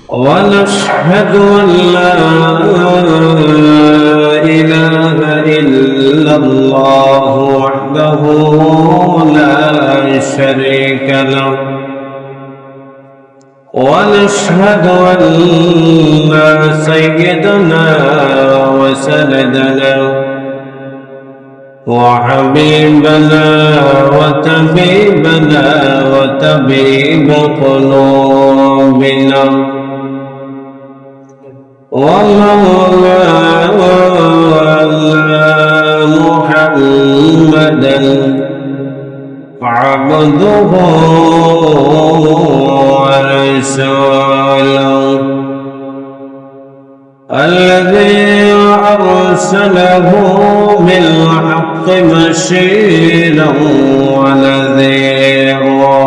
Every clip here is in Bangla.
ونشهد أن لا إله إلا الله وحده لا شريك له ونشهد أن سيدنا وسندنا وحبيبنا وطبيب قلوبنا ومولانا محمدا عبده ورسوله الذي أرسله بالحق بشيرا ونذيرا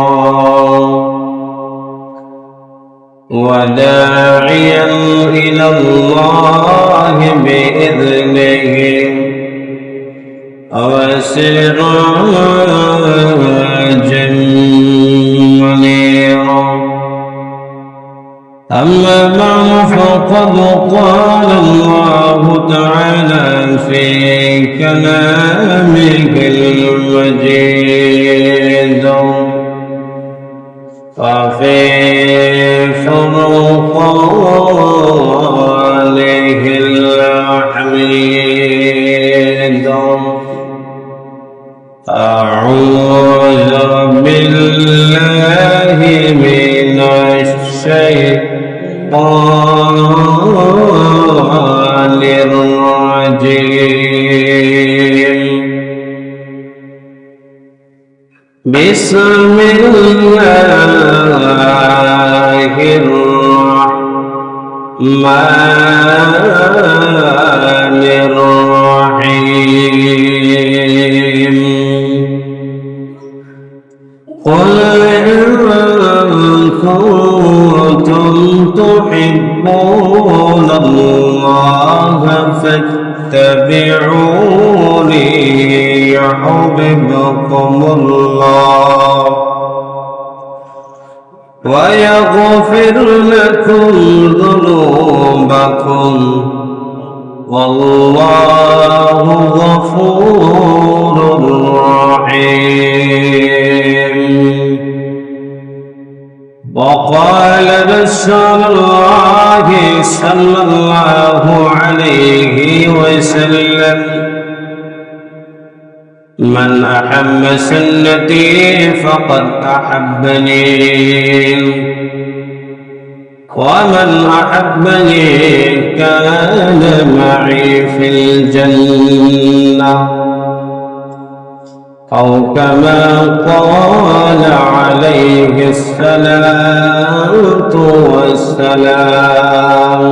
وداعيا إلى الله بإذنه وسراجا منيرا أما بعد فقد قال الله تعالى في كلامه المجيد وفي فرقانه الحميد أعوذ بالله من الشيطان الرجيم بسم الله الرحمن الرحيم قل إن كنتم تحبون الله فاتبعوني يحببكم الله ويغفر لكم ذنوبكم والله غفور رحيم وقال رسول الله صلى الله عليه وسلم من أحب سنتي فقد أحبني ومن أحبني كان معي في الجنة أو كما قال عليه الصلاة والسلام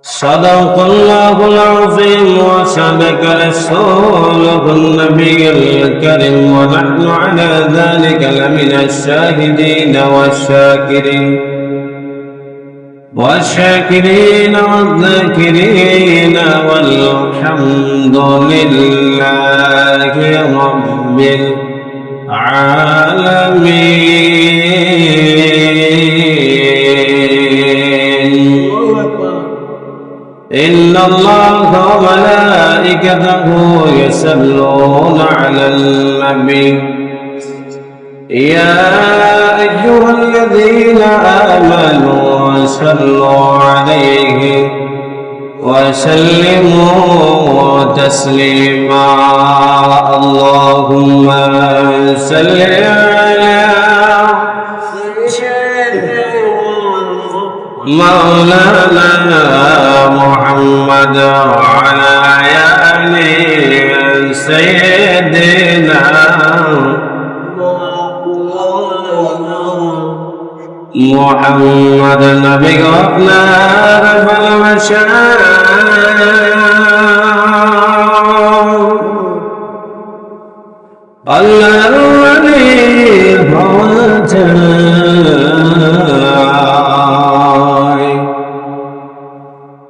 صدق الله العظيم وصدق رسوله النبي الكريم ونحن على ذلك لمن الشاهدين والشاكرين والذاكرين والحمد لله رب العالمين إن الله وملائكته يصلون على النبي يا أيها الذين آمنوا صلوا عليه وسلموا تسليما اللهم صل على مولانا محمد وعلى آل سيدنا محمد نبي ربنا رب المشاعر الله الولي فوتاي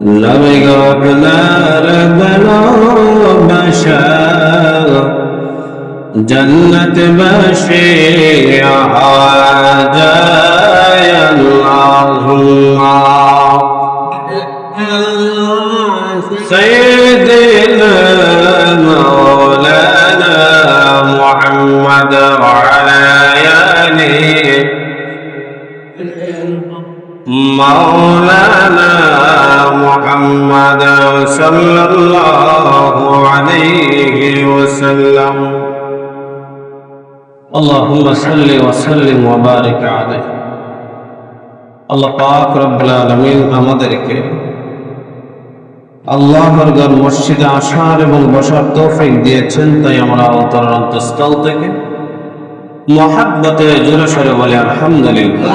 نبي ربنا رب المشاعر جنة بشيعة جايا سيدنا مولانا محمد وعلى آله مولانا محمد صلى الله عليه وسلم اللهم صل وسلم وبارك عليه আল্লাহ পাক রব্বুল আলামিন আমাদেরকে আল্লাহর ঘর মসজিদে আসার এবং বসার তৌফিক দিয়েছেন, তাই আমরা অন্তরস্থল থেকে মহাব্বতে জোরে সরে বলি আলহামদুলিল্লাহ।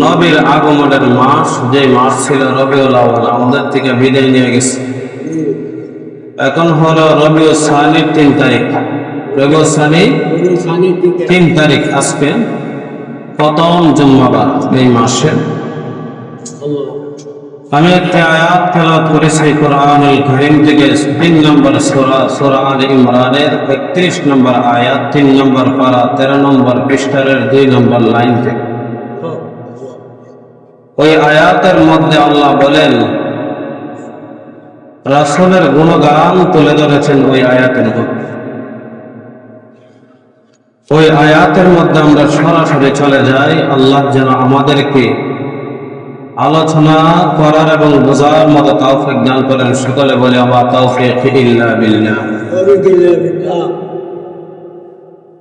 নবীর আগমনের মাস, যে মাস ছিল রবিউল আউয়াল, আমাদের থেকে বিদায় নিয়ে গেছে। এখন হলো রবিউল সানির 3 তারিখ। রবিউল সানি 3 তারিখ, আজকে প্রথম জুম্মাবার এই মাসে। আমি একটা আয়াত তেলাওয়াত করেছি কোরআনুল কারীম থেকে, 3 নম্বর সূরা, সূরা আলে ইমরানের 31 নম্বর আয়াত, 3 নম্বর পারা, 13 নম্বর পৃষ্ঠার 2 নম্বর লাইন থেকে। ওই আয়াতের মধ্যে আল্লাহ বলেন, রাসূলের গুণগান তুলে ধরেছেন ওই আয়াতের মধ্যে। ওই আয়াতের মধ্যে আমরা সরাসরি চলে যাই। আল্লাহ যেন আমাদেরকে আলোচনা করার এবং বোঝার মতো তৌফিক দান করেন। সকলে বলে আমা তাওফীক ইল্লা বিল্লাহ।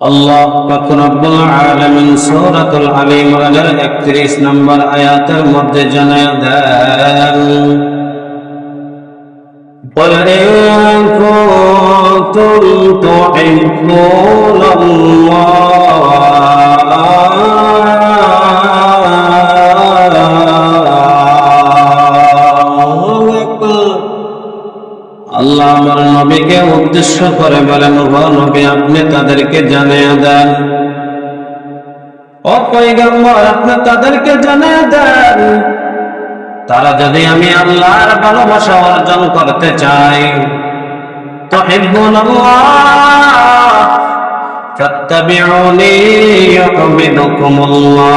আল্লাহ পাক রব্বুল আলামিন সূরাতুল আলে ইমরানের 31 নম্বর আয়াতের মধ্যে জানায় দেন, قل إن كنتم تحبون আল্লাহ আমার নবীকে উদ্দেশ্য করে বলেন, ও নবী আপনি তাদেরকে জানিয়ে দেন, ও পয়গম্বর আপনি তাদেরকে জানিয়ে দেন, তারা যদি আমি আল্লাহর ভালোবাসা অর্জন করতে চাই, তুহিব্বুনাল্লাহ ফাত্তাবিউনি ইউহিব্বুকুমুল্লাহ,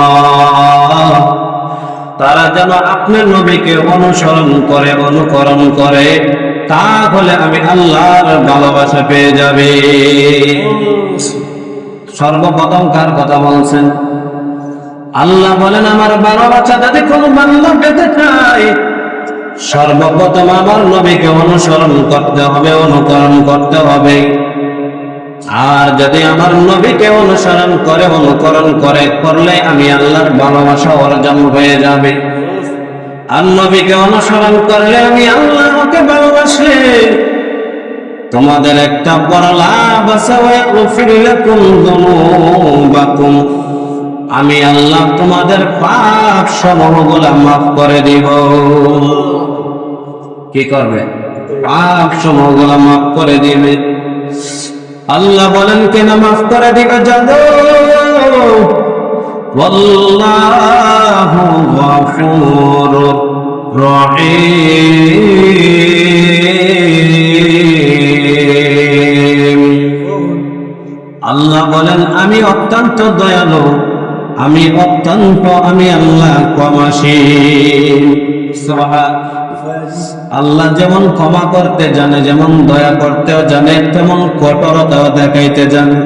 তারা যেন আপনার নবীকে অনুসরণ করে, অনুকরণ করে, তাহলে আমি আল্লাহর ভালোবাসা পেয়ে যাবে। সর্বপ্রথম কার কথা বলছেন? আল্লাহ বলেন, আমার ভালোবাসা যদি কোনো বান্দা পেতে চায়, সর্বপ্রথম আমার নবীকে অনুসরণ করতে হবে, অনুকরণ করতে হবে। আর যদি আমার নবীকে অনুসরণ করে, অনুকরণ করলে আমি আল্লাহর ভালোবাসা অর্জন হয়ে যাবে। আর নবীকে অনুসরণ করলে আমি আল্লাহকে ভালোবাসলে তোমাদের একটা বড় লাভ আছে, ওয়াগফির লাকুম যুনুবাকুম, আমি আল্লাহ তোমাদের পাপ সমূহগুলো মাফ করে দিব। কি করবে? পাপ সমূহগুলো মাফ করে দিবে। আল্লাহ বলেন কেন মাফ করে দিবে? জানো, আল্লাহু গফুরুর রহিম। আল্লাহ বলেন আমি অত্যন্ত দয়ালু, আমি আল্লাহ ক্ষমাশীল। আল্লাহ যেমন ক্ষমা করতে জানে, যেমন দয়া করতেও জানে, তেমন কঠোরতাও দেখাইতে জানে।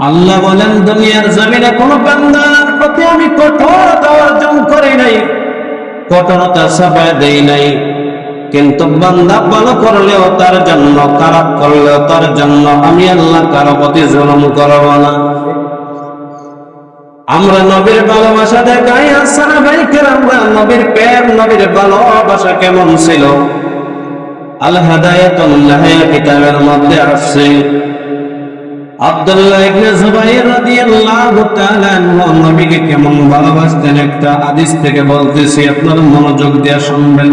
আল্লাহ বলেন দুনিয়ার জমিনে কোন বান্দার প্রতি আমি কঠোরতা অর্জন করি নাই, কঠোরতা চাপায় দেই নাই, কিন্তু বান্দা ভালো করলেও তার জন্য, খারাপ করলেও তার জন্য আমি আল্লাহ কারো প্রতি জুলুম করব না। আমরা নবীর ভালোবাসা দেখাই, আর সাহাবায়ে কেরামরা নবীর প্রেম, নবীর ভালোবাসা কেমন ছিল? আল হাদায়াতুন নাহিয়া কিতাবের মধ্যে আসছে, আব্দুল্লাহ ইবনে জুবাইর রাদিয়াল্লাহু তাআলা আনহু নবীকে কেমন ভালোবাসতেন একটা হাদিস থেকে বলতেছি, আপনারা মনোযোগ দিয়ে শুনবেন।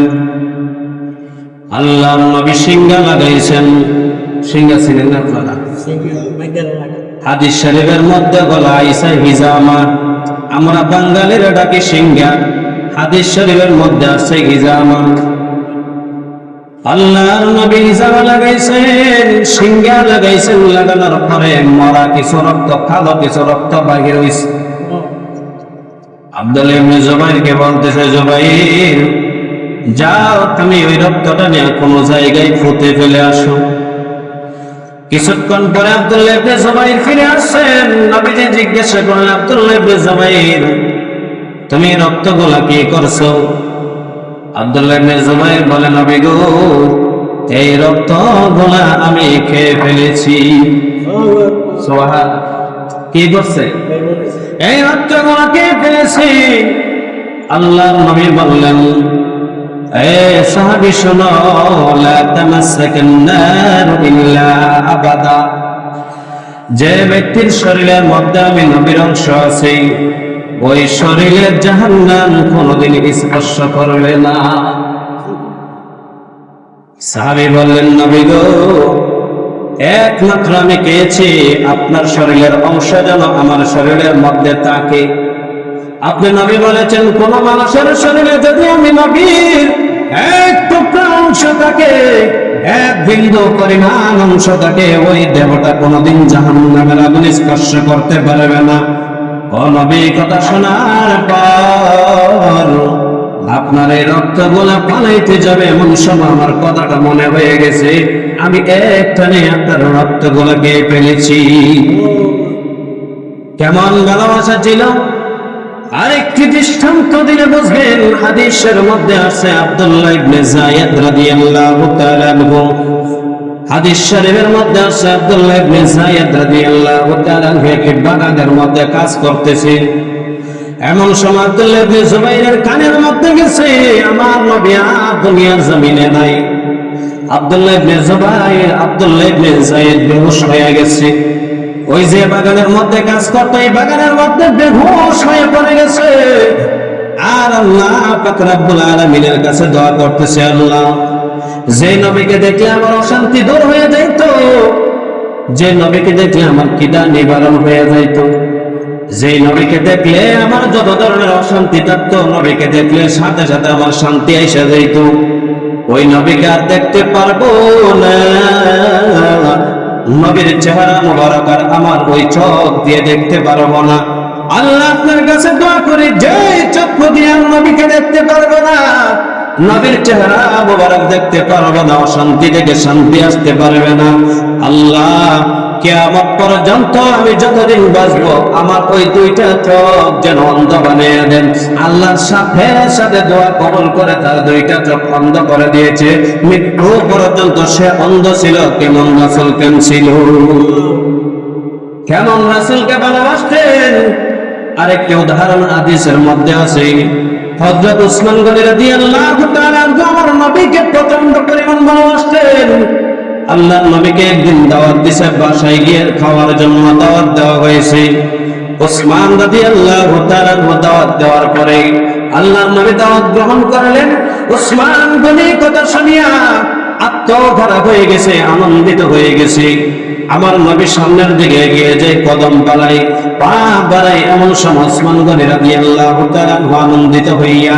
আল্লাহর নবী সিংহা লাগাইছেন, সিংহা ছিলেন না আপনারা? হাদিস শরীফের মধ্যে বলা আইসা হিজামা, আমরা বাঙালিরা ডাকি সিংহা, হাদিস শরীফের মধ্যে আছে হিজামা। আল্লাহর নবী হিজামা লাগাইছেন, সিংহা লাগাইছেন, লাগানোর পরে মরা কিছু রক্ত, কালো কিছু রক্ত বাহির হইছে। আব্দুল্লাহ ইবনে জুবাইরকে বলতেছে, জুবাইর যাও তুমি ওই রক্তটা নিয়ে কোনো জায়গায় ফুটে ফেলে আসো। কিছুক্ষণ পরে আব্দুল্লাহ ইবনে জুবাইর ফিরে আসছেন। নবীজি জিজ্ঞাসা করলেন, আব্দুল্লাহ ইবনে জুবাইর তুমি রক্তগুলা কি করছো? আব্দুল্লাহ ইবনে জুবাইর বলে, নবী গো এই রক্তগুলা আমি খেয়ে ফেলেছি। সুবহান, কি করছে? এই রক্তগুলা খেয়ে ফেলেছি। আল্লাহর নবী বললেন, এ সাহাবী শোনো, লা তামাসসাকান নার ইল্লা আবাদা। যে ব্যক্তির শরীরের মধ্যে আমি নবীর অংশ আছে, ওই শরীরের জাহান্নাম কোনদিন স্পর্শ করবে না। সাহাবী বললেন, নবী গো একমাত্র আমি পেয়েছি আপনার শরীরের অংশ যেন আমার শরীরের মধ্যে থাকে। আপনি নবী বলেছেন, কোন মানুষের শরীরে যদি আমি নবীর এক টুকরা অংশ থাকে, এক বিন্দু পরিমাণ অংশ থাকে, ওই দেহটা কোনদিন জাহান্নামের আগুন স্পর্শ করতে পারবে না। ও নবী, কথা শোনার পর আপনার এই রক্তগুলা পালাইতে যাবে এমন সময় আমার কথাটা মনে হয়ে গেছে, আমি একটানে আপনার রক্তগুলা খেয়ে ফেলেছি। কেমন ভালোবাসা ছিল! আরেকটি দৃষ্টান্ত দিলে বুঝবেন। হাদিসের মধ্যে আছে আব্দুল্লাহ ইবনে যায়েদ রাদিয়াল্লাহু তাআলা আনহু, হাদিস শরীফের মধ্যে আছে আব্দুল্লাহ ইবনে যায়েদ রাদিয়াল্লাহু তাআলা আনহু একটি বাগানের মধ্যে কাজ করতেছে। এমন সময় আব্দুল্লাহ ইবনে জুবাইরের কানের মধ্যে গেছে, আমার নবী আর দুনিয়ার জমিনে নাই। আব্দুল্লাহ ইবনে যায়েদ বেহুশ হয়ে গেছে। ওই যে বাগানের মধ্যে কাজ করতো, এই বাগানের মধ্যে বেহুশ হয়ে পড়ে গেছে। আর আল্লাহ পাক রব্বুল আলামিনের কাছে দোয়া করতেছে, আল্লাহ যে নবীকে দেখলে আমার অশান্তি দূর হয়ে যাইত, যে নবীকে দেখলে আমার কিদা নিবারণ হয়ে যাইত, যে নবীকে দেখলে আমার যত ধরনের অশান্তি থাকতো, নবীকে দেখলে সাথে সাথে আমার শান্তি এসে যাইত, ওই নবীকে আর দেখতে পারবো না। নবীর চেহারা মুবারক আর আমার ওই চোখ দিয়ে দেখতে পারবো না। আল্লাহ আপনার কাছে দোয়া করি, যে চক্ষু দিয়ে নবীকে দেখতে পারবো না, নবীর চেহারা মুবারক দেখতে পারবো না, অশান্তি থেকে শান্তি আসতে পারবে না। আল্লাহ কিয়ামত পর্যন্ত আমি যতদিন বাঁচবো আমার ওই দুইটা চোখ যেন অন্ধ বানিয়ে দেন। আল্লাহর সাথে সাথে দোয়া কবুল করে তার দুইটা চোখ অন্ধ করে দিয়েছে। মৃত্যু পর্যন্ত সে অন্ধ ছিল। কেমন রাসূল কেন ছিল, কেমন রাসূলকে ভালোবাসতেন! আরেকটি উদাহরণ হাদিসের মধ্যে আছে, হযরত উসমান গনি রাদিয়াল্লাহু তাআলা আমার নবীকে প্রচন্ড পরিমাণ ভালোবাসতেন। আল্লাহর নবীকে একদিন দাওয়াত দিয়েছে, বাসায় গিয়ে খাওয়ার জন্য দাওয়াত দেওয়া হয়েছে। উসমান রাদিয়াল্লাহু তাআলা দাওয়াত দেওয়ার পরে আল্লাহর নবী দাওয়াত গ্রহণ করলেন। উসমান গনি কথা শুনিয়া আত্মভরা হয়ে গেছে, আনন্দিত হয়ে গেছে। আমার নবী সামনের দিকে এগিয়ে যায়, কদম বাড়াই, পা বাড়াই। এমন সময় উসমান গনি রাদিয়াল্লাহু তাআলা আনন্দিত হইয়া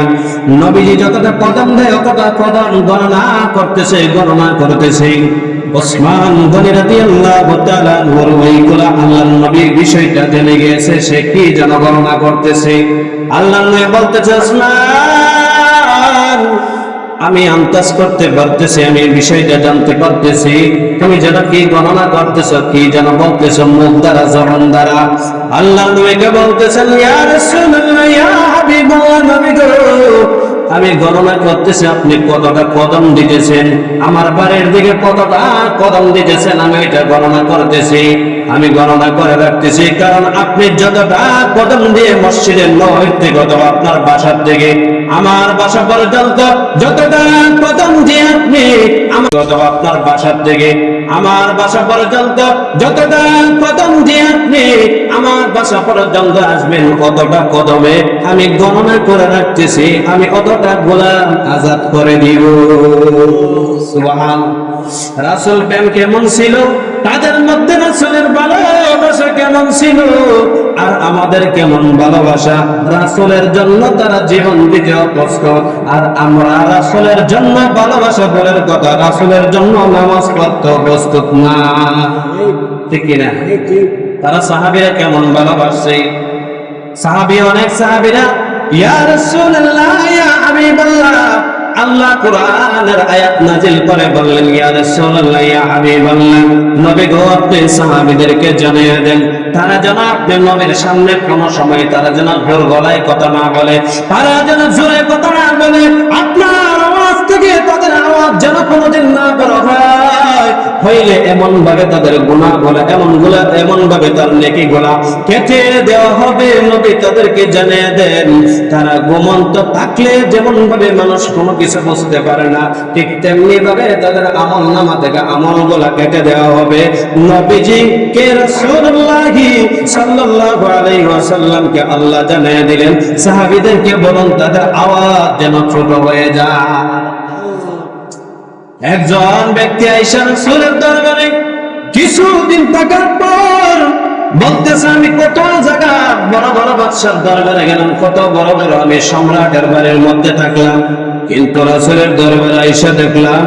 নবীজি যতটা কদম দেয় অতটা কদম গণনা করতেছে। উসমান গনি রাদিয়াল্লাহু তাআলা ওইগুলা আল্লাহর নবীর বিষয়টা জেনে গিয়েছে, সে কি যেন গণনা করতেছে। আল্লাহর নবী বলতেছে, উসমান আমি আন্দাজ করতে পারতেছি, আমি এই বিষয়টা জানতে পারতেছি, তুমি যেন কি গণনা করতেছ, কি যেন বলতেছ মুখ দ্বারা, জবান দ্বারা। আল্লাহর নবীকে বলতেছেন, ইয়া রাসূলুল্লাহ, ইয়া হাবিবাল্লাহ, নবী গো আমি গণনা করতেছি আপনি কতটা কদম দিতেছেন, আমার বাড়ির দিকে কতটা কদম দিতেছেন, আমি এটা গণনা করতেছি, আমি গণনা করে রাখতেছি। কারণ আপনি যতটা কদম দিয়ে মসজিদের নববী থেকে আপনার বাসার থেকে আমার বাসা পর্যন্ত যতটা কদম দিয়ে আপনি আপনার বাসার থেকে আমার বাসা পর্যন্ত যতটা কদম দিয়ে আপনি আমার বাসা পর্যন্ত আসবেন, কতটা কদমে আমি গণনা করে রাখতেছি, আমি অতটা গোলাম আজাদ করে দিব। সুবহান। রাসূল প্রেম কেমন ছিল, তাদের মধ্যে রাসূলের ভালোবাসা কেমন ছিল, আর আমাদের কেমন ভালোবাসা! রাসূলের জন্য তারা জীবন দিতে প্রস্তুত, আর আমরা রাসূলের জন্য ভালোবাসা বলার কথা, রাসূলের জন্য নামাজ পড়তে প্রস্তুত না, ঠিক কিনা? তারা সাহাবীরা কেমন ভালোবাসে! অনেক সাহাবীরা ইয়া রাসূলুল্লাহ, ইয়া হাবিবাল্লাহ, আল্লাহ কোরআনের আয়াত নাজিল করে বললেন, ইয়া রাসূলুল্লাহ, ইয়া হাবিবাল্লাহ, নবী গো আপনি সাহাবীদেরকে জানিয়ে দেন তারা যেন আপনি নবীর সামনে কোন সময় তারা যেন জোর গলায় কথা না বলে, তারা যেন জোরে কথা না বলে, আপনার আওয়াজ থেকে তাদের আওয়াজ যেন কোনোদিন না বের হয়, হইলে এমন ভাবে তাদের গুনাহ গুলা এমন ভাবে তার নেকি গুলা কেটে দেওয়া হবে। নবী তাদেরকে জানিয়ে দেন তারা ঘুমন্ত থাকলে যেমন ভাবে মানুষ কোনো কিছু বুঝতে পারে না, ঠিক তেমনি ভাবে তাদের আমল নামা থেকে আমল গুলা কেটে দেওয়া হবে। নবীজি কে রাসূলুল্লাহ সাল্লাল্লাহু আলাইহি ওয়াসাল্লামকে আল্লাহ জানিয়ে দিলেন সাহাবীদেরকে বলুন তাদের আওয়াজ যেন ছোট হয়ে যায়। একজন ব্যক্তি আয়েশা রাসূলের দরবারে কিছুদিন থাকার পর বলতেছে, আমি কত জায়গা বড় বড় বাদশার দরবারে গেলাম, কত বড় বড় আমি সম্রাটের বাড়ির মধ্যে থাকলাম, কিন্তু রাসূলের দরবারে আয়েশা দেখলাম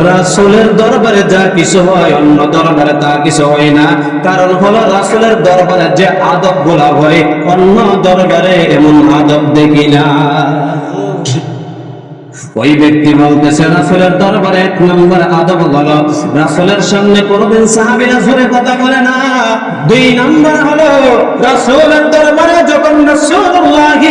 রাসূলের দরবারে যা কিছু হয় অন্য দরবারে তা কিছু হয় না। কারণ হলো রাসূলের দরবারে যে আদব গুলা হয় অন্য দরবারে এমন আদব দেখি না। ওই ব্যক্তি বলতেছে রাসূলের দরবারে এক নম্বর আদব হলো রাসূলের সামনে কোনদিন সাহাবীরা জোরে কথা বলে না। দুই নম্বর হলো রাসূলের দরবারে যখন রাসূলুল্লাহ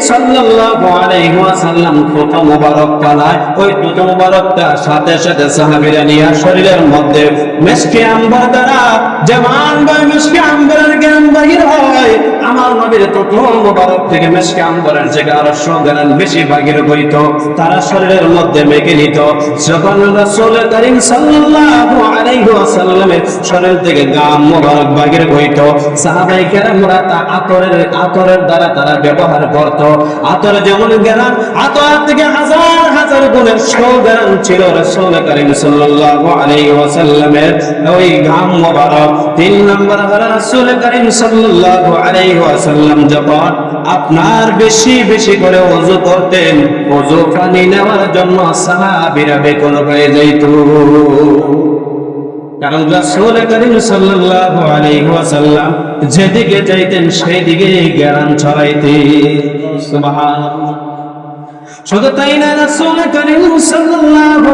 সাল্লাল্লাহু আলাইহি ওয়াসাল্লাম থুতু মুবারক পালায়, ওই থুতু মুবারকটা সাথে সাথে সাহাবীরা নিয়ে শরীরের মধ্যে মিশকে আম্বর দ্বারা যেমন ভাবে মিশকে আম্বরের জ্ঞান বাহির হয়, আমার নবীর থুতু মুবারক থেকে মিশকে আম্বরের জায়গা আরো সুগন্ধ বেশি বাহির হইতো, তারা শরীরের মধ্যে মেখে নিত। যখন রাসূল করিম সাল্লাল্লাহু আলাইহি ওয়াসাল্লামের শরীর থেকে গাম মুবারক বাহির হইতো, সাহাবায়ে কেরামরা তা আতরের দ্বারা তারা ব্যবহার করত। আতর যেমন জ্ঞান, আতর থেকে হাজার হাজার গুণের সুগন্ধ ছিল রাসূল করিম সাল্লাল্লাহু আলাইহি ওয়াসাল্লামের ওই গাম মুবারক। তিন নম্বর হলো রাসূল করিম সাল্লাল্লাহু আলাইহি ওয়াসাল্লাম যখন আপনার বেশি বেশি করে ওযু করতেন, ওযু পানি নেওয়ার জন্য সাহাবীরা বেকুল হয়ে যাইত, কারণ রাসূল করিম সাল্লাল্লাহু আলাইহি ওয়াসাল্লাম যেদিকে যাইতেন সেই দিকে জ্ঞান ছড়াইতেন। সুবহানাল্লাহ। শুধু তাই না, রাসূল করিম সাল্লাল্লাহু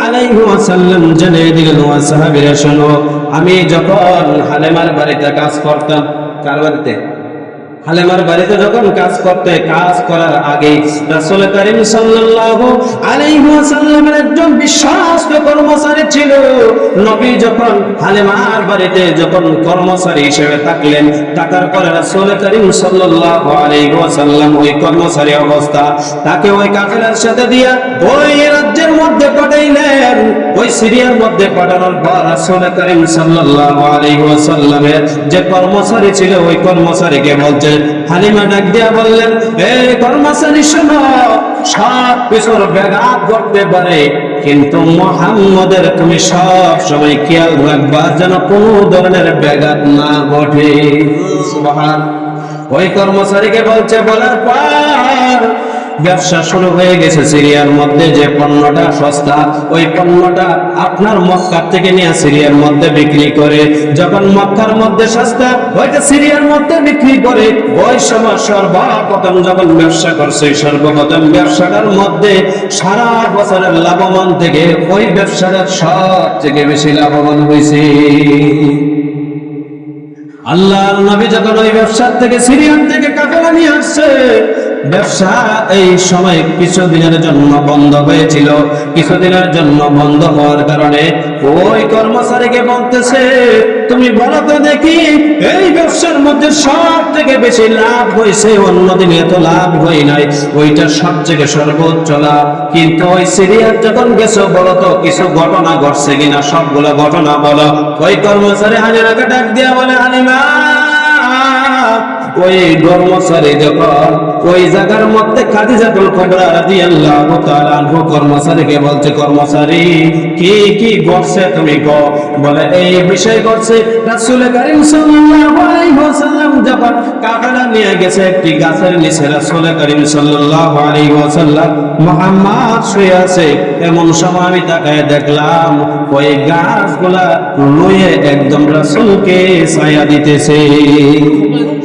আলাইহি ওয়াসাল্লাম জানিয়ে দিলেন, ও সাহাবীরা শোনো, আমি যখন হালেমার বাড়িতে কাজ করতাম, কার বাড়িতে? হালেমার বাড়িতে যখন কাজ করতে, কাজ করার আগে রাসূল করিম সাল্লাল্লাহু আলাইহি ওয়াসাল্লামের একজন বিশ্বস্ত কর্মচারী ছিল। নবী যখন হালেমার বাড়িতে যখন কর্মচারী হিসেবে থাকলেন, থাকার পরে রাসূল করিম সাল্লাল্লাহু আলাইহি ওয়াসাল্লাম ওই কর্মচারী অবস্থা তাকে ওই কাফেলার সাথে দিয়া ওই রাজ্যের মধ্যে পাঠাইলেন। ওই সিরিয়ার মধ্যে পাঠানোর পর রাসূল করিম সাল্লাল্লাহু আলাইহি ওয়াসাল্লামের যে কর্মচারী ছিল ওই কর্মচারীকে বলছে, হালিমা ডাক দিয়া বললেন, হে কর্মচারী শোনো, সব কিছুর ব্যাঘাত ঘটতে পারে, কিন্তু মুহাম্মদের তুমি সব সময় খেয়াল রাখবা যেন কোনো ধরনের ব্যাঘাত না ঘটে। সুবহানাল্লাহ। ওই কর্মচারীকে বলছে, বলার পর ব্যবসা শুরু হয়ে গেছে। সিরিয়ার মধ্যে যে পণ্যটা সস্তা, ওই পণ্যটা আপনার মক্কার থেকে নিয়ে সিরিয়ার মধ্যে বিক্রি করে, যখন মক্কার মধ্যে সস্তা ওইটা সিরিয়ার মধ্যে বিক্রি করে, ওই সময় সর্বপ্রথম যখন ব্যবসা করছে, সর্বপ্রথম ব্যবসাটার মধ্যে সারা বছরের লাভবান থেকে ওই ব্যবসাটা সব থেকে বেশি লাভবান হয়েছে। আল্লাহর নবী যখন ওই ব্যবসার থেকে সিরিয়ান থেকে কাফেলা নিয়ে আসছে, ব্যবসা এই সময় কিছুদিনের জন্য বন্ধ হয়েছিল। কিছুদিনের জন্য বন্ধ হওয়ার কারণে ওই কর্মচারীকে বলতেছে, তুমি বলো তো দেখি এই ব্যবসার মধ্যে সব থেকে বেশি লাভ হয়েছে, অন্যদিন এত লাভ হয় নাই, ওইটা সব থেকে সর্বোচ্চ লাভ। কিন্তু ওই সিরিয়ার যখন গেছো, বলো তো কিছু ঘটনা ঘটছে কিনা, সবগুলো ঘটনা বলো। ওই কর্মচারী হালিমাকে ডাক দিয়া বলে, হালিমা, ওই কর্মচারী যখন ওই জায়গার মধ্যে খাদিজাতুল কুবরা রাদিয়াল্লাহু তাআলা আনহা কর্মচারীকে বলছে, কর্মচারী কি কি ঘটছে তুমি গো? বলে, এই বিষয় ঘটছে, রাসূল করিম সাল্লাল্লাহু আলাইহি ওয়াসাল্লাম যখন কাফেলা নিয়ে গেছে একটি গাছের নিচে, রাসূল করিম সাল্লাল্লাহু আলাইহি ওয়াসাল্লাম মুহাম্মদ শুয়ে আছে, এমন সময় আমি তাকায় দেখলাম ওই গাছগুলা লুয়ে একদম রাসূলকে ছায়া দিতেছে।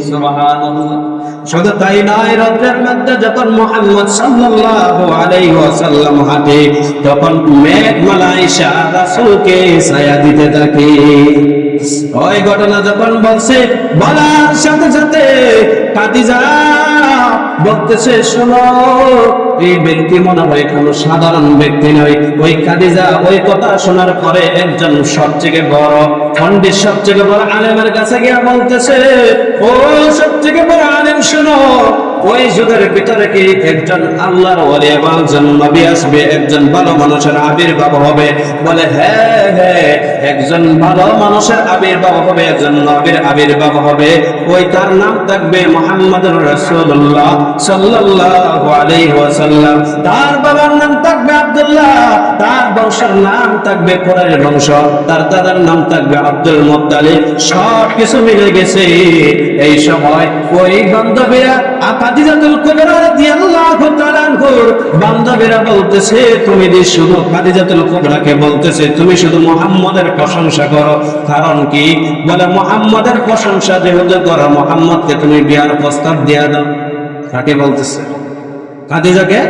সুবহানাল্লাহ। শুধু তাই নয়, রথের মধ্যে যখন মুহাম্মদ সাল্লাল্লাহু আলাইহি ওয়াসাল্লাম হাঁটে তখন মেঘমালা এসে রাসূলকে ছায়া দিতে থাকে। ওই ঘটনা যখন বলছে, বলার সাথে সাথে খাদিজা বলতেছে, শোনো, এই ব্যক্তি মনে হয় কোনো সাধারণ ব্যক্তি নয়। ওই খাদিজা ওই কথা শোনার পরে একজন সবচেয়ে বড় পণ্ডিত, সবচেয়ে বড় আলেমের কাছে গিয়ে বলতেছে, ও সবচেয়ে বড় আলেম, শোনো, ওই যুগের ভিতরে কি একজন আল্লাহর ওলি এবং একজন নবী আসবে, একজন ভালো মানুষের আবির্ভাব হবে? বলে, হ্যাঁ হ্যাঁ, একজন ভালো মানুষের আবির্ভাব হবে, একজন নবীর আবির্ভাব হবে। ওই তার নাম থাকবে মুহাম্মদুর রাসূলুল্লাহ সাল্লাল্লাহু আলাইহি ওয়াসাল্লাম। তার বাবার নাম থাকবে আব্দুল্লাহ, তার বংশের নাম থাকবে কুরাইশ বংশ, তার দাদার নাম থাকবে আব্দুল মুত্তালিব। সব কিছু মিলে গেছে। এই সময় ওই বান্ধবীরা খাদিজাতুল কুবরা রাদিয়াল্লাহু তাআলা আনহুর বান্ধবীরা বলতেছে, তুমি যে শুধু খাদিজাতুল কুবরাকে বলতেছে, তুমি শুধু মুহাম্মদের প্রশংসা করো। কারণ কি? বলে, মুহাম্মদের প্রশংসা যেহেতু করো, মুহাম্মদকে তুমি বিয়ার প্রস্তাব দিয়া দাও। কাকে বলতেছে? খাদিজাকে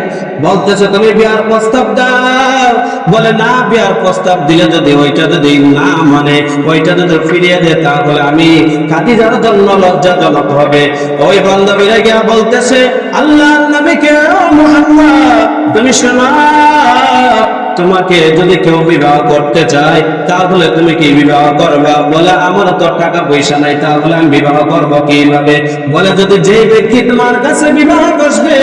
বলতেছে, তুমি বিয়ার প্রস্তাব দাও। বলে, না, বিয়ার প্রস্তাব দিলে যদি ওইটা যদি না মানে, ওইটা যদি ফিরিয়ে দেয়, তাহলে আমি খাদিজার জন্য লজ্জাজনক হবে। ওই বান্ধবীরা গিয়া বলতেছে, আল্লাহর নবীকে, ও মুহাম্মদ, তুমি শোনো, তোমাকে যদি কেউ বিবাহ করতে চায় তাহলে তুমি কি বিবাহ করবা? বলে, আমার তো টাকা পয়সা নাই, তাহলে আমি বিবাহ করব কিভাবে? বলে, যদি যে ব্যক্তি তোমার কাছে বিবাহ বসবে,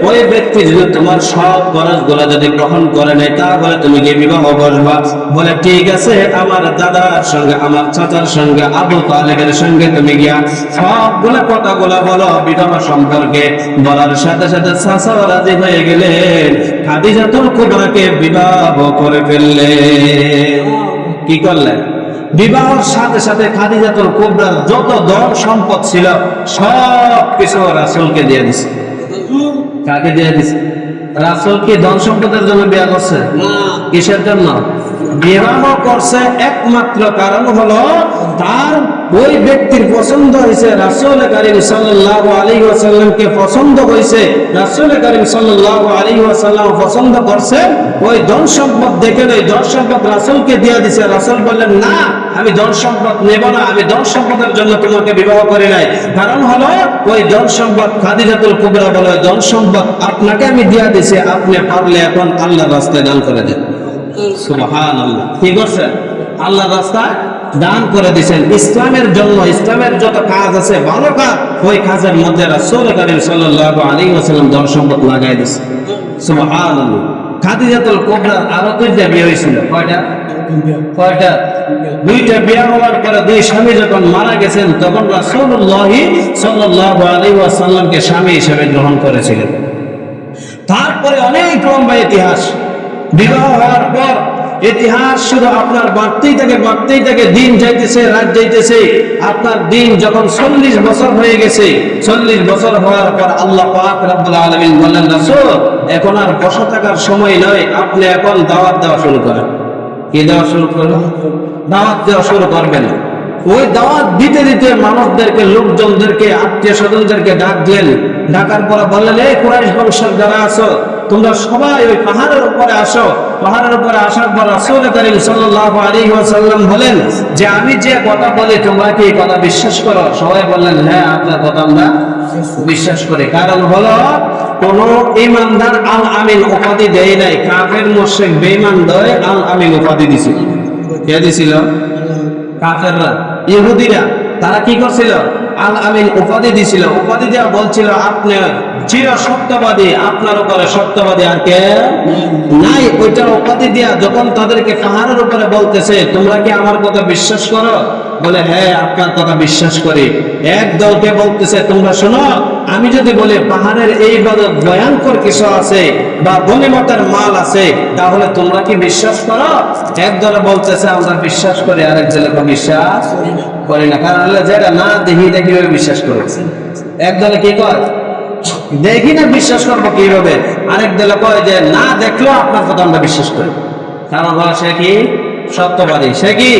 ওই ব্যক্তি যদি তোমার সব খরচগুলো যদি গ্রহণ করে নেয়, তাহলে তুমি কি বিবাহ বসবা? বলে, ঠিক আছে, আমার দাদার সঙ্গে, আমার চাচার সঙ্গে, আবু তালেবের সঙ্গে তুমি গিয়া সবগুলো কথাগুলো বলো বিবাহ সম্পর্কে। বলার সাথে সাথে চাচা রাজি হয়ে গেলেন, খাদিজাতুল কুবরাকে বিবাহ করে ফেললেন। কি করলেন? বিবাহের সাথে সাথে খাদিজাতুল কুবরার যত ধন সম্পদ ছিল সব কিছু রাসূলকে দিয়ে দিছে। কাকে দিয়ে দিছে? রাসূল কি ধন সম্পদের জন্য বিয়ে করছে? না। কিসের জন্য বিবাহ করছে? একমাত্র কারণ হলো তার ওই ব্যক্তির পছন্দ হয়েছে, রাসূল কারীম সাল্লাল্লাহু আলাইহি ওয়াসাল্লামকে পছন্দ হয়েছে, রাসূল কারীম সাল্লাল্লাহু আলাইহি ওয়াসাল্লাম পছন্দ করছে। ওই ধন সম্পদ দেখে ওই ধন সম্পদ রাসূলকে দিয়ে দিছে। রাসূল বললেন, না, আমি ধন সম্পদ নেব না, আমি ধন সম্পদের জন্য তোমাকে বিবাহ করি নাই। কারণ হলো ওই ধন সম্পদ, খাদিজাতুল কুবরা বলে, ওই ধন সম্পদ আপনাকে আমি দিয়ে দিছি, আপনি পারলে এখন আল্লাহর রাস্তায় দান করে দেন। সুবহানাল্লাহ। কি করছেন? আল্লাহর রাস্তায় দান করে দিয়েছেন। ইসলামের জন্য, ইসলামের যত কাজ আছে ভালো কাজ, ওই কাজের মধ্যে রাসূল কারীম সাল্লাল্লাহু আলাইহি ওয়াসাল্লাম ধন সম্পদ লাগাই দিয়েছে। সুবহানাল্লাহ। খাদিজাতুল কুবরার আরো দুইটা বিয়ে হয়েছিল। কয়টা? দুইটা বিয়ে হওয়ার পরে দুই স্বামী যখন মারা গেছেন, তখন রাসূলুল্লাহ সাল্লাল্লাহু আলাইহি ওয়াসাল্লামকে স্বামী হিসেবে গ্রহণ করেছিলেন। তারপরে অনেক লম্বা ইতিহাস। বিবাহ হওয়ার পর ইতিহাস শুধু আপনার বাড়তেই থাকে, দিন যাইতেছে, রাত যাইতেছে। আপনার দিন যখন 40 বছর হয়ে গেছে, 40 বছর হওয়ার পর আল্লাহ পাক রব্বুল আলামিন বললেন, রাসূল, এখন আর বসে থাকার সময় নয়, আপনি এখন দাওয়াত দেওয়া শুরু করেন। কি দেওয়া শুরু করবেন? দাওয়াত দেওয়া শুরু করবেন। ওই দাওয়াত দিতে দিতে মানুষদেরকে, লোকজনদেরকে, আত্মীয় স্বজনদেরকে ডাক দিলেন। ডাকার পরে বললেন, এই কুরাইশ বংশের যারা আছো, তোমরা সবাই ওই পাহাড়ের উপরে আসো। পাহাড়ের উপরে আসার পর রাসূল কারীম সাল্লাল্লাহু আলাইহি ওয়াসাল্লাম বলেন যে, আমি যে কথা বলি তোমরা কি এই কথা বিশ্বাস করো? সবাই বললেন, হ্যাঁ, আপনার কথা আমরা বিশ্বাস করি। কারণ হলো, কোন ঈমানদার আল আমিন উপাধি দেয় নাই, কাফের মুশরিক বেঈমানদের আল আমিন উপাধি দিছিল। কে দিছিল? কাফেররা, ইহুদিরা। তারা কি করছিল? আল আমিন উপাধি দিছিল। উপাধি দেওয়া বলছিল, আপনি চির সত্যবাদী, আপনার উপরে সত্যবাদী আর কে নাই। ওইটা উপাধি দিয়া যখন তাদেরকে পাহাড়ের উপরে বলতেছে, তোমরা কি আমার কথা বিশ্বাস করো? বলে, হ্যাঁ, আপনার কথা বিশ্বাস করি। এক দলকে বলতেছে, তোমরা শোনো, আমি যদি বলি পাহাড়ের এই ভয়ঙ্কর কিছু আছে বা গনিমতের মাল আছে, তাহলে তোমরা কি বিশ্বাস করো? এক দলে বলতেছে, আমরা বিশ্বাস করি। আরেক দলে বিশ্বাস করি না। কারণ হলো, যেটা না দেখি এটা কিভাবে বিশ্বাস করেছে? এক দলে কি কয়, দেখি না, বিশ্বাস করবো কিভাবে? আরেক দলে কয় যে, না দেখলেও আপনার কথা আমরা বিশ্বাস করি। কারণ হলো, সে কি সত্যবাদী। সে কি?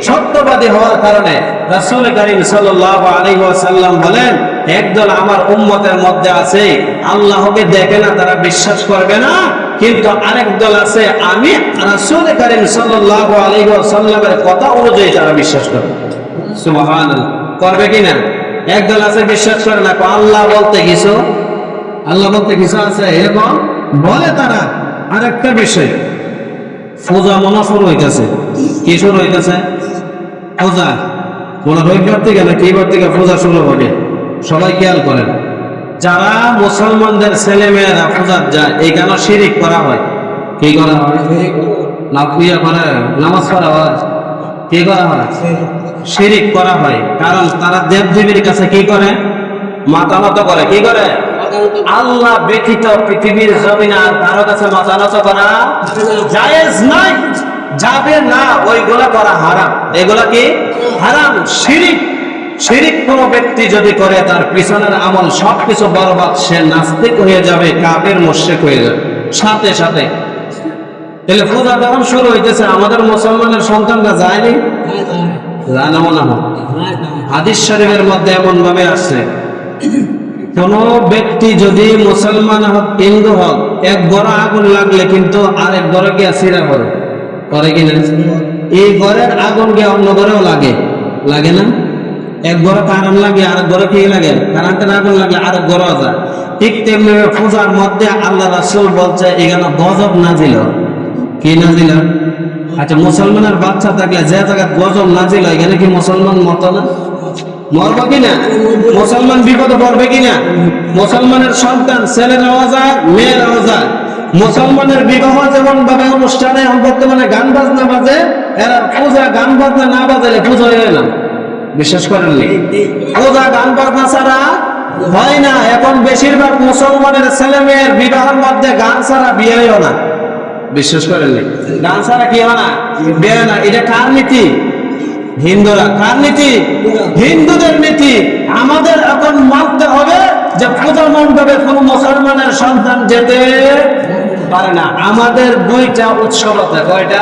সত্যবাদী হওয়ার কারণে রাসূল কারীম সাল্লাল্লাহু আলাইহি ওয়াসাল্লাম বলেন, একদল আমার উম্মতের মধ্যে আছে আল্লাহকে দেখে না, তারা বিশ্বাস করবে না, কিন্তু আরেক দল আছে আমি রাসূল করিম সাল্লাল্লাহু আলাইহি ওয়াসাল্লামের কথা অনুযায়ী তারা বিশ্বাস করবে। সুবহানাল্লাহ, করবে কিনা? একদল আছে বিশ্বাস করে না, আল্লাহ বলতে কিছু আছে এরকম বলে তারা। আরেকটা বিষয়, পূজা মনে শুরু হইতেছে। কি শুরু হইতেছে? পূজা। মনে রবিবার থেকে না কি বার থেকে পূজা শুরু হবে? সবাই খেয়াল করেন, যারা মুসলমানদের ছেলে মেয়েরা পূজার যায় এইখানে শিরিক করা হয়। কি করা হয়? নামাজ পড়া হয়, কি করা হয়? শিরিক করা হয়। কারণ তারা দেব দেবীর কাছে কি করে? মাথা নত করে। কি করে? আল্লাহ ব্যতীত পৃথিবীর জমিনে আর কারো কাছে মাথা নত করা জায়েজ নাই, যাবে না। ওইগুলা করা হারাম। এগুলা কি? হারাম, শিরিক। শিরিক কোন ব্যক্তি যদি করে তার পিছনের আমল সবকিছু বরবাদ, সে নাস্তিক হয়ে যাবে, কাফের মুশরিক হয়ে যাবে সাথে সাথে। তাহলে পূজা যখন শুরু হইতেছে, আমাদের মুসলমানের সন্তানরা যায়নি, যায় না মনে হয়। হাদিস শরীফের মধ্যে এমন ভাবে আসছে, কোন ব্যক্তি যদি মুসলমান হোক হিন্দু হোক, এক ঘরে আগুন লাগলে কিন্তু আরেক ঘরে গিয়ে সিরা করে, করে কিনা? এই ঘরের আগুন গিয়ে অন্য ঘরেও লাগে, লাগে না? এক ঘরে কারেন্ট লাগে, আরেক ঘরে কি লাগে? কারেন্টের আগুন লাগলে আরেক ঘরেও যায়। ঠিক তেমনি পূজার মধ্যে আল্লাহ রাসূল বলছে এখানে গজব নাজিল। কি নাজিল? আচ্ছা, মুসলমানের বাচ্চা থাকলে যে জায়গায় গজব নাজিল, এখানে কি মুসলমান মত না? মরব কিনা? মুসলমান বিপদে পড়বে কিনা? মুসলমানের সন্তান ছেলেরাও যায়, মেয়েরাও যায়। মুসলমানের বিবাহ যেমন ভাবে অনুষ্ঠানে বর্তমানে গান বাজনা বাজে, এরা পূজা গান বাজনা না বাজালে পুজো হয় না। বিশ্বাস করেননি? পূজা গান বাজনা ছাড়া হয় না। এখন বেশিরভাগ মুসলমানের ছেলে মেয়ের বিবাহের মধ্যে গান ছাড়া বিয়ে হয় না। বিশ্বাস করেননি? গান ছাড়া কি হয় না? বিয়ে হয় না। এটা কার নীতি? হিন্দুরা। কার নীতি? হিন্দুদের নীতি। আমাদের এখন মানতে হবে যে পূজা মণ্ডপে কোন মুসলমানের সন্তান যেতে পারে না। আমাদের দুইটা উৎসব আছে। কয়টা?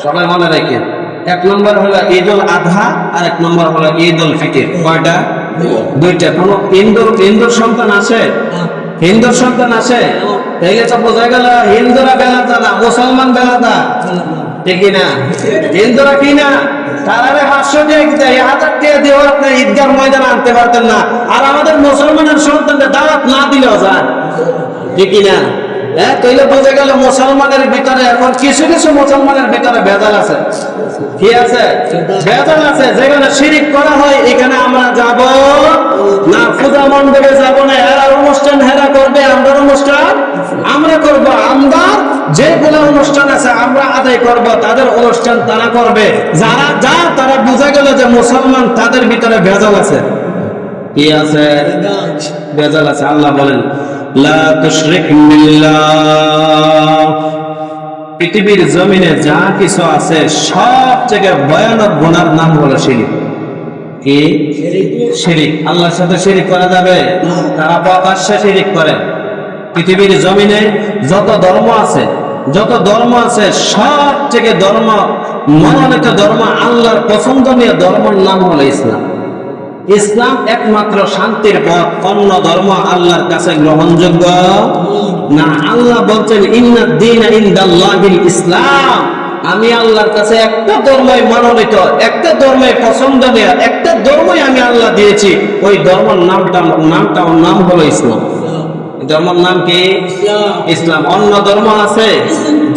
সবাই মনে রাখেন। এক নম্বর হলো ঈদুল আযহা, আর এক নম্বর হলো ঈদুল ফিতর। কয়টা? দুইটা। কোন হিন্দুর সন্তান আছে? হিন্দুর সন্তান আছে? তাইলে তো বোঝা গেল হিন্দুরা বেলাতা না, মুসলমান বেলাতা। ঠিক না? হিন্দুরা কি না, তারা 500 টাকা 1000 টাকা দিয়ে আপনি ঈদগাহ ময়দানে আনতে পারতেন না। আর আমাদের মুসলমানের সন্তানদের দাওয়াত না দিলেও যায়। ঠিক না? হ্যাঁ, তাইলে বোঝা গেল মুসলমানের ভিতরে এখন কিছু কিছু মুসলমানের ভিতরে ভেজাল আছে। কি আছে? ভেজাল আছে। যেখানে শিরিক করা হয় এখানে আমরা যাব না, পূজা মণ্ডপে যাব না। এরা অনুষ্ঠান হেরা করবে, আমরা অনুষ্ঠান আমরা করব। আমরা যেগুলো অনুষ্ঠান আছে আমরা আদায় করব, তাদের অনুষ্ঠান তারা করবে। যারা তারা বোঝা গেল যে মুসলমান, তাদের ভিতরে ভেজাল আছে। কি আছে? ভেজাল আছে। আল্লাহ বলেন লা তুশরিক বিল্লাহ। পৃথিবীর জমিনে যা কিছু আছে সবথেকে ভয়ানক গুনার নাম হলো শিরিক। কি? শিরিক। আল্লাহর সাথে শিরিক করা যাবে? তারা প্রকাশ্যে শিরিক করে। পৃথিবীর জমিনে যত ধর্ম আছে সব থেকে মনোনীত ধর্ম, আল্লাহর পছন্দনীয় ধর্মের নাম হলো ইসলাম। ইসলাম একমাত্র শান্তির পথ। অন্য ধর্ম আল্লাহর কাছে গ্রহণযোগ্য না। আল্লাহ বলছেন ইন্নাদ দীনা ইনদাল্লাহিল ইসলাম। আমি আল্লাহর কাছে একটা ধর্মই মনোনীত, একটা ধর্মই পছন্দনীয়, একটা ধর্মই আমি আল্লাহ দিয়েছি। ওই ধর্মের নাম হলো ইসলাম। ধর্মের নাম কি? ইসলাম। অন্য ধর্ম আছে,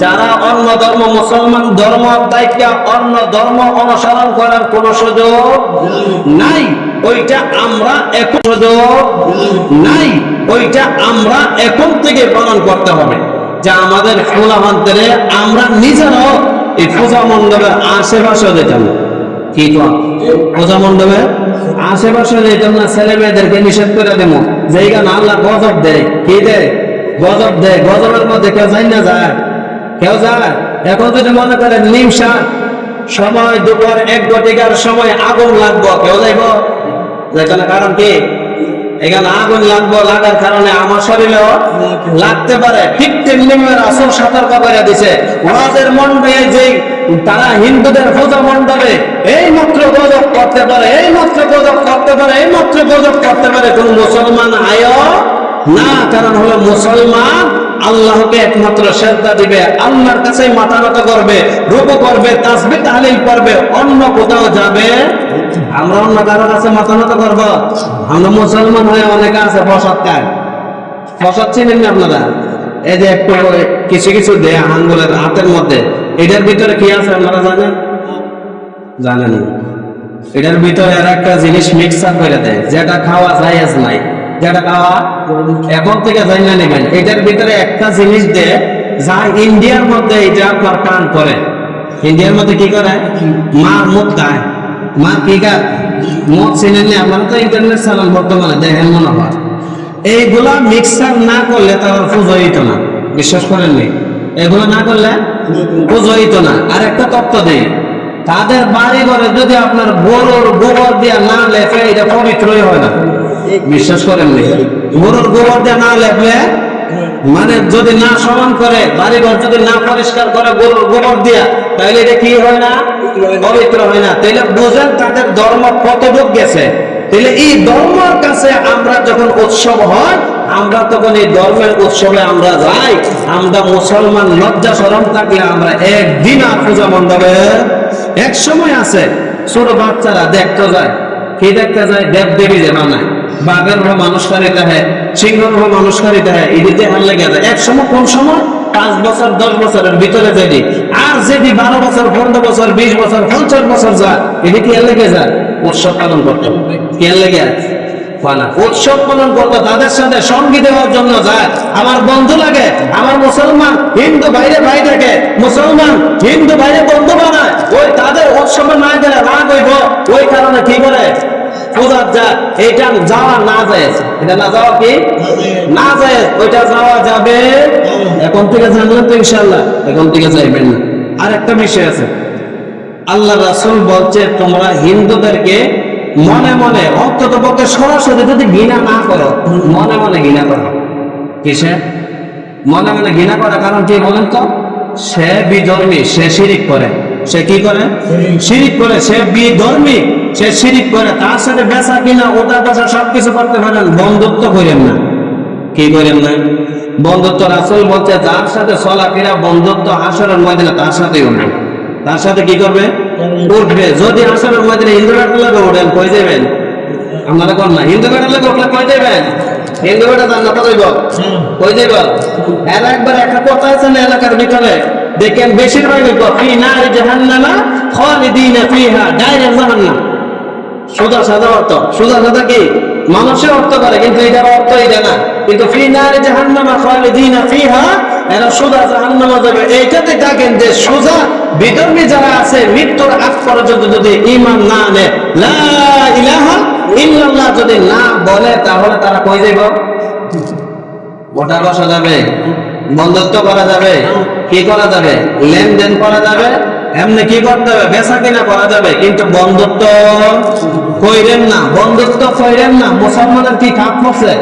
যারা অন্য ধর্ম, মুসলমান ধর্ম দায়িত্ব অন্য ধর্ম অনুসরণ করার কোন সুযোগ নাই। ওইটা আমরা এখন সুযোগ নাই। ওইটা আমরা এখন থেকে পালন করতে হবে। যে আমাদের ফুলাভান্তের আমরা নিজেরাও এই পূজা মণ্ডপের আশেপাশে যেতাম। কি কর? পূজা মণ্ডপের আশেপাশে যেতাম না। ছেলে মেয়েদেরকে নিষেধ করে দেব যে এইখানে আল্লাহ গজব দেয়। কি দেয়? গজব দেয়। গজবের মধ্যে কেউ যায় না? যায়? কেউ যায়? এখন যদি মনে করেন নিমশা সময় দুপুর 1 ঘটিকার সময় আগুন লাগবো, কেউ যাইব? যেখানে কারণ কি? এখানে আগুন লাগবো, লাগার কারণে আমার শরীরেও লাগতে পারে। ঠিক তেমনি রাসূল সতর্ক করে দিছে, ওয়াজের মণ্ডপে যে তারা হিন্দুদের পূজা মণ্ডপে এই মাত্র গজব করতে পারে, এই মাত্র গজব করতে পারে, এই মাত্র গজব করতে পারে, কোন মুসলমান আয় না। কারণ হলো মুসলমান আল্লাহকে একমাত্র শ্রদ্ধা দিবে, আল্লাহর কাছে মাথা নত করবে, রূপু করবে, তাসবিহ তাহলিল করবে, অন্য কোথাও যাবে। আমরা অন্য কারোর কাছে মাথা নত করব? আমরা মুসলমান হয়ে অনেকে আছে প্রসাদ খায়। প্রসাদ চিনেন না আপনারা? এই যে একটু কিছু কিছু দেয় আঙ্গুলের হাতের মধ্যে, এটার ভিতরে কি আছে আপনারা জানেন? জানেন না। এটার ভিতরে আর একটা জিনিস মিক্সার করে দেয়, যেটা খাওয়া জায়েজ নাই, যেটা খাওয়া এখন থেকে জানি না নেবেন। এটার ভিতরে একটা জিনিস দেয় যা ইন্ডিয়ার মধ্যে এটা আপনার কান করে। ইন্ডিয়ার মধ্যে কি করে? মা মুখ খায়। মা কি খায়? মুখ চিনেন না আপনারা? তো ইন্টারনেট চালান বর্তমানে, দেখেন মনে হয়। এইগুলা মিক্সার না করলে তার পুজো হইতো না, বিশ্বাস করেননি? এগুলো না করলে পুজো হইতো না। আর একটা তত্ত্ব দিই, তাদের বাড়ি ঘরে যদি আপনার গরুর গোবর দিয়ে না লেপে, এটা পবিত্রই হয় না, বিশ্বাস করেননি? গরুর গোবর দিয়ে না লেপলে মানে যদি না সমান করে, বাড়ি ঘর যদি না পরিষ্কার করে গরুর গোবর দিয়া, তাহলে এটা কি হয় না? পবিত্র হয় না। তাহলে বুঝেন তাদের ধর্ম কতটুক গেছে। তাহলে এই ধর্মের কাছে আমরা যখন উৎসব হয়, আমরা তখন এই ধর্মের উৎসবে আমরা যাই। আমরা মুসলমান লজ্জা শরম থাকলে আমরা একদিন আর পূজা মণ্ডপে, এক সময় আছে ছোট বাচ্চারা দেখতে যায়, কি দেখতে যায়? দেব দেবী যে বানায়, বাঘের রূপে মানুষকারিতা হয়, সিংহের রূপে মানুষকারিতা হয়, এদিকে হার লেগে যায়। এক সময় কোন সময় 5 বছর 10 বছরের ভিতরে যেদি, আর যেদি 12 বছর 15 বছর 20 বছর 50 বছর যায়, এদিকে হার লেগে যায় উৎসব পালন করতে। কে লেগে উৎসব পালন করতে তাদের সাথে সঙ্গী দেওয়ার জন্য যায়। আমার বন্ধু লাগে, আমার মুসলমান হিন্দু বাইরে ভাই থাকে, মুসলমান হিন্দু বাইরে বন্ধু বানায়, ওই তাদের উৎসবে না গেলে রাগ হইব। ওই কারণে কি করে পূজার যায়, এইটা যাওয়া না যায়। এটা না যাওয়া কি না যায়, ওইটা যাওয়া যাবে। এখন থেকে জানলেন তো ইনশাল্লাহ, এখন থেকে যাইবেন না। আর একটা বিষয় আছে, আল্লাহ রাসূল বলছে তোমরা হিন্দুদেরকে মনে মনে অন্তত পক্ষে সরাসরি যদি ঘৃণা না করো, মনে মনে ঘৃণা করো। কিসে মনে মনে ঘৃণা করার কারণ কি বলেন তো? সে বিধর্মী, সে শিরিক করে। সে কি করে? শিরিক করে। সে বিধর্মী, সে শিরিক করে। তার সাথে বেচা কিনা ওটার কাছে সবকিছু করতে পারেন, বন্ধুত্ব করেন না। কি করেন না? বন্ধুত্ব রাসূল বলছে যার সাথে চলাফেরা বন্ধুত্ব হাসরের ময়দানে তার সাথেই উঠবে। তার সাথে কি করবে? উঠবে। যদি হাসরের ময়দানে হিন্দু বেটার লাগে ওঠেন, কই যাবেন? আপনারা কোন না হিন্দু বেটার লাগে উঠলে কই যাবেন? হিন্দু বেটা জান্নাতে যাইব, কই যাইব? এর একবার একটা কথা আছে না এলাকার ভিতরে, দেখেন বেশিরভাগ ফি নারি জাহান্নামা খালিদিনা ফিহা, ডাইরেক্ট জাহান্নাম। সুদা সাদা অর্থ, সুদা সাদা কি মানুষের অর্থ করে, কিন্তু এটার অর্থ এটা না। কিন্তু ফি নারি জাহান্নামা খালিদিনা ফিহা, এরা সুদা জাহান্নামে যাবে। এইটাতে দেখেন যে সুজা বিধর্মী যারা আছে, মৃত্যুর আগ পর্যন্ত যদি ঈমান না আনে, লা ইলাহা ইল্লাল্লাহ যদি না বলে, তাহলে তারা কই যাইব? ওটা বসা যাবে, বন্ধুত্ব করা যাবে, কি করা যাবে? লেনদেন করা যাবে, এমনি কি করতে হবে? বেচা কিনা করা যাবে, কিন্তু বন্ধুত্ব কইরেন না, বন্ধুত্ব কইরেন না। মুসলমানের কি খাপ পড়ছে?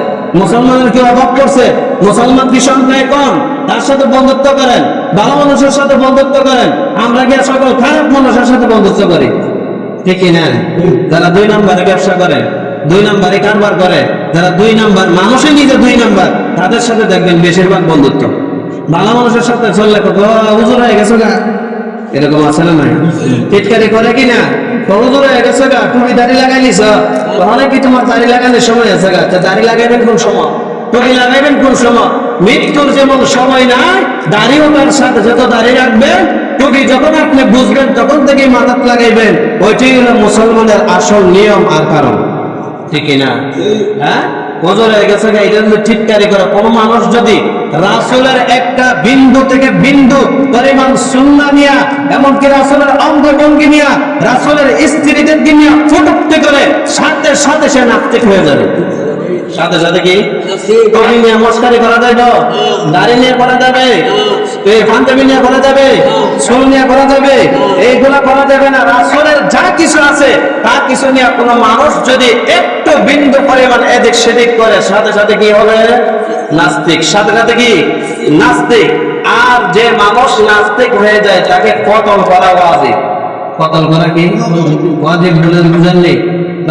মুসলমানের কি অভাব করছে? মুসলমান কি সংখ্যায় কম? তার সাথে বন্ধুত্ব করেন, ভালো মানুষের সাথে বন্ধুত্ব করেন। আমরা গিয়ে সকল খারাপ মানুষের সাথে বন্ধুত্ব করি, ঠিক না? যারা 2 নম্বরে ব্যবসা করে, 2 নম্বরে কারবার করে, যারা 2 নম্বর মানুষই নিজে 2 নম্বর, তাদের সাথে দেখবেন বেশিরভাগ বন্ধুত্ব। ভালো মানুষের সাথে চললে হুজুর হয়ে গেছে গা, এরকম আছে না? নাই টিটকারি করে কিনা, হুজুর হয়ে গেছে গা, তুমি দাড়ি লাগাই নিছ, তাহলে কি তোমার দাড়ি লাগানোর সময় আছে গা? দাড়ি লাগাইবেন কোন সময়? টুপি লাগাইবেন কোন সময়? মৃত্যুর যেমন সময় নাই, দাড়িও তার সাথে যত দাড়ি রাখবেন, টুপি যখন আপনি বুঝবেন তখন থেকেই মাথাত লাগাইবেন। ওইটাই হলো মুসলমানের আসল নিয়ম আর কারণ, ঠিক না? হ্যাঁ, হুজুর হয়ে গেছে গা, এটা যদি টিটকারি করে কোন মানুষ যদি রাসূলের একটা বিন্দু থেকে বিন্দু পরিমাণ সুন্নাহ নিয়া, এমনকি রাসূলের অঙ্গভঙ্গি নিয়া, রাসূলের স্ত্রীদেরকে নিয়ে ফুটুক্তি করে, সাথে সাথে সে নাস্তিক হয়ে যাবে। সাথে সাথে কি টুপি নিয়ে মস্কারি করা যাবে, দাড়ি নিয়ে করা যাবে, পাঞ্জাবি নিয়ে করা যাবে, চুল নিয়ে করা যাবে, এইগুলা করা যাবে না। রাসূলের যা কিছু আছে তা কিছু নিয়ে কোনো মানুষ যদি একটু বিন্দু পরিমাণ এদিক সেদিক করে, সাথে সাথে কি হবে? নাস্তিক। সাথে সাথে কি? নাস্তিক। আর যে মানুষ নাস্তিক হয়ে যায় তাকে কতল করা ওয়াজিব। কতল করা কি ওয়াজিব বুঝেননি?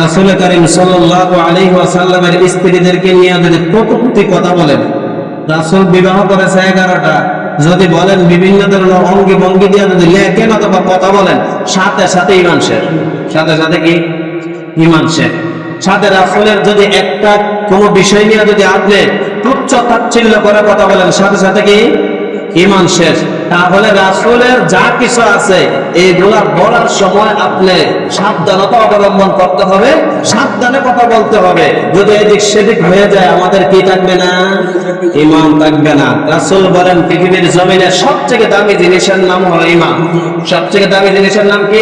রাসূল করিম সাল্লাল্লাহু আলাইহি ওয়াসাল্লামের স্ত্রীদেরকে নিয়ে যদি কটূক্তি কথা বলেন, রাসূল বিবাহ করেছে 11টা, যদি বলেন বিভিন্ন ধরনের অঙ্গি ভঙ্গি দিয়ে যদি লেখেন অথবা কথা বলেন, সাথে সাথে ঈমান শেষ। সাথে সাথে কি ঈমান শেষ। সাথে রাসূলের যদি একটা কোনো বিষয় নিয়ে যদি আপনি তুচ্ছ তাচ্ছিল্য করে কথা বলেন, সাথে সাথে কি ঈমান শেষ। তাহলে রাসূলের যা কিছু আছে এইগুলা বলার সময় আপনি সাবধানতা অবলম্বন করতে হবে, সাবধানে কথা বলতে হবে। যদি এদিক সেদিক হয়ে যায় আমাদের কি থাকবে না? ঈমান থাকবে না। রাসূল বলেন পৃথিবীর জমিনে সবচেয়ে দামি জিনিসের নাম হলো ঈমান। সবচেয়ে দামি জিনিসের নাম কি?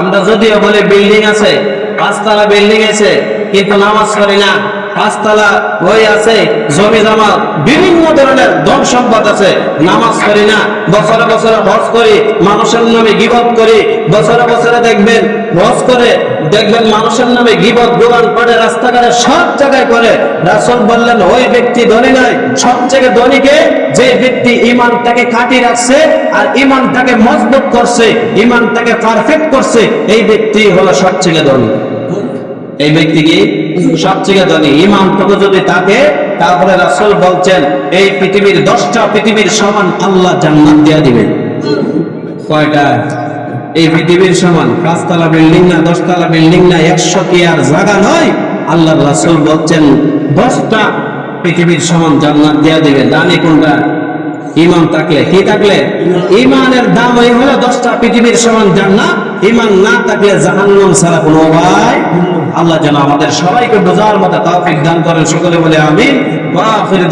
আমরা যদিও বলি বিল্ডিং আছে, 5 তলা বিল্ডিং আছে, কিন্তু নামাজ পড়ি না। 5 তলা বই আছে, জমি জমা বিভিন্ন ধরনের ধন সম্পদ আছে, নামাজ পড়ি না। বছরে বছরে হজ করি, মানুষের নামে গীবত করি, বছরে বছরে দেখবেন হজ করে দেখবেন মানুষের নামে গীবত গুমান করে, রাস্তাঘাটে সব জায়গায় করে। রাসূল বললেন ওই ব্যক্তি ধনী নয়, সবচেয়ে ধনীকে যে ব্যক্তি ঈমানটাকে কাটিয়ে রাখছে আর ঈমানটাকে মজবুত করছে, ঈমানটাকে পারফেক্ট করছে, এই ব্যক্তি হলো সবচেয়ে ধনী। এই ব্যক্তি কি সবচেয়ে ধনী? ঈমানটুকু যদি থাকে, তাহলে রাসূল বলছেন এই পৃথিবীর 10টা পৃথিবীর সমান আল্লাহ জান্নাত দিয়ে দিবেন। কয়টা? এই পৃথিবীর সমান 5 তলা বিল্ডিং না, 10 তলা বিল্ডিং না, 100 কি আর জায়গা নয়। আল্লাহ রাসূল বলছেন 10টা পৃথিবীর সমান জান্নাত দিয়ে দিবেন। জানি কোনটা? ঈমান থাকলে। কি থাকলে? ঈমানের দাম হই হলো 10টা পৃথিবীর সমান জান্নাত। ঈমান না থাকলে জাহান্নাম ছাড়া কোনো উপায়। আল্লাহ যেন আমাদের সবাইকে বোঝার মতো তৌফিক দান করেন। সকলে বলে আমিন। ওয়া আখির